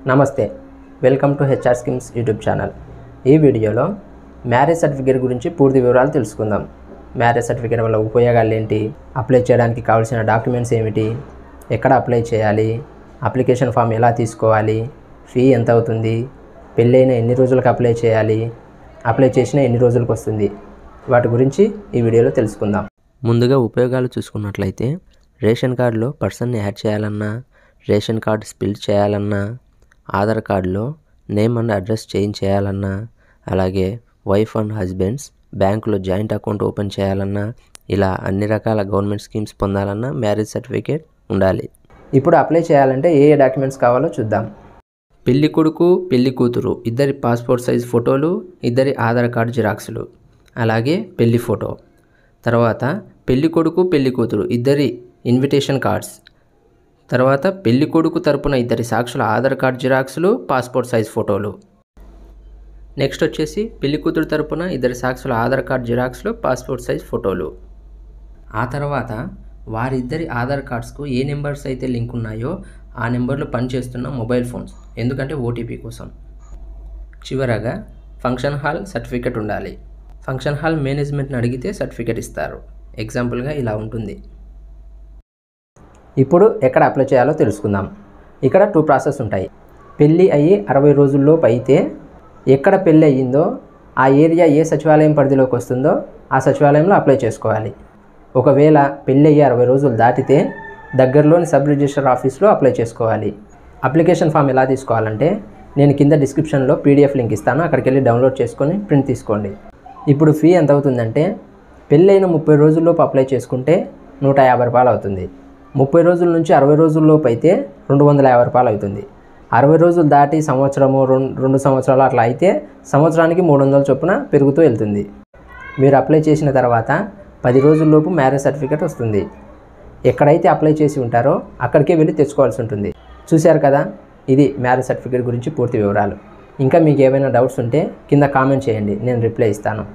నమస్తే, welcome to HR schemes YouTube channel. ఈ వీడియోలో మ్యారేజ్ సర్టిఫికేట్ గురించి పూర్తి వివరాలు తెలుసుకుందాం. మ్యారేజ్ సర్టిఫికేట్ వల్ల ఉపయోగాలు ఏంటి, అప్లై చేయడానికి కావాల్సిన డాక్యుమెంట్స్ ఏమిటి, ఎక్కడ అప్లై చేయాలి, అప్లికేషన్ ఫామ్ ఎలా తీసుకోవాలి, ఫీ ఎంత అవుతుంది, పెళ్ళైన ఎన్ని రోజులకు అప్లై చేయాలి, అప్లై చేసిన ఎన్ని రోజులకు వస్తుంది, వాటి గురించి ఈ వీడియోలో తెలుసుకుందాం. ముందుగా ఉపయోగాలు చూసుకున్నట్లయితే రేషన్ కార్డులో పర్సన్ని యాడ్ చేయాలన్నా, రేషన్ కార్డు స్పిల్ చేయాలన్నా, ఆధార్ కార్డులో నేమ్ అండ్ అడ్రస్ చేంజ్ చేయాలన్నా, అలాగే వైఫ్ అండ్ హస్బెండ్స్ బ్యాంకులో జాయింట్ అకౌంట్ ఓపెన్ చేయాలన్నా, ఇలా అన్ని రకాల గవర్నమెంట్ స్కీమ్స్ పొందాలన్నా మ్యారేజ్ సర్టిఫికేట్ ఉండాలి. ఇప్పుడు అప్లై చేయాలంటే ఏ డాక్యుమెంట్స్ కావాలో చూద్దాం. పెళ్లి కొడుకు పెళ్లి కూతురు ఇద్దరి పాస్పోర్ట్ సైజ్ ఫోటోలు, ఇద్దరి ఆధార్ కార్డు జిరాక్సులు, అలాగే పెళ్లి ఫోటో. తర్వాత పెళ్లి కొడుకు పెళ్లి కూతురు ఇద్దరి ఇన్విటేషన్ కార్డ్స్, తర్వాత పెళ్లి కొడుకు తరపున ఇద్దరి సాక్షుల ఆధార్ కార్డు జిరాక్సులు, పాస్పోర్ట్ సైజ్ ఫోటోలు. నెక్స్ట్ వచ్చేసి పెళ్లి కూతురు తరపున ఇద్దరి సాక్షుల ఆధార్ కార్డు జిరాక్స్లు, పాస్పోర్ట్ సైజ్ ఫోటోలు. ఆ తర్వాత వారిద్దరి ఆధార్ కార్డ్స్కు ఏ నెంబర్స్ అయితే లింక్ ఉన్నాయో ఆ నెంబర్లు పనిచేస్తున్న మొబైల్ ఫోన్స్, ఎందుకంటే ఓటీపీ కోసం. చివరగా ఫంక్షన్ హాల్ సర్టిఫికేట్ ఉండాలి. ఫంక్షన్ హాల్ మేనేజ్మెంట్ని అడిగితే సర్టిఫికేట్ ఇస్తారు. ఎగ్జాంపుల్గా ఇలా ఉంటుంది. ఇప్పుడు ఎక్కడ అప్లై చేయాలో తెలుసుకుందాం. ఇక్కడ 2 ప్రాసెస్ ఉంటాయి. పెళ్ళి అయ్యి 60 రోజుల్లోపు అయితే ఎక్కడ పెళ్ళి అయ్యిందో ఆ ఏరియా ఏ సచివాలయం పరిధిలోకి వస్తుందో ఆ సచివాలయంలో అప్లై చేసుకోవాలి. ఒకవేళ పెళ్ళి అయ్యి 60 రోజులు దాటితే దగ్గరలోని సబ్ రిజిస్టర్ ఆఫీస్లో అప్లై చేసుకోవాలి. అప్లికేషన్ ఫామ్ ఎలా తీసుకోవాలంటే నేను కింద డిస్క్రిప్షన్లో పీడిఎఫ్ లింక్ ఇస్తాను, అక్కడికి వెళ్ళి డౌన్లోడ్ చేసుకొని ప్రింట్ తీసుకోండి. ఇప్పుడు ఫీ ఎంత అవుతుందంటే పెళ్ళైన 30 రోజుల్లోపు అప్లై చేసుకుంటే 150 రూపాయలు అవుతుంది. 30 రోజుల నుంచి 60 రోజుల్లోపు అయితే 250 రూపాయలు అవుతుంది. 60 రోజులు దాటి సంవత్సరము 2 సంవత్సరాలు అట్లా అయితే సంవత్సరానికి 300 చొప్పున పెరుగుతూ వెళ్తుంది. మీరు అప్లై చేసిన తర్వాత 10 రోజుల్లోపు మ్యారేజ్ సర్టిఫికేట్ వస్తుంది. ఎక్కడైతే అప్లై చేసి ఉంటారో అక్కడికే వెళ్ళి తెచ్చుకోవాల్సి ఉంటుంది. చూశారు కదా, ఇది మ్యారేజ్ సర్టిఫికేట్ గురించి పూర్తి వివరాలు. ఇంకా మీకు ఏమైనా డౌట్స్ ఉంటే కింద కామెంట్ చేయండి, నేను రిప్లై ఇస్తాను.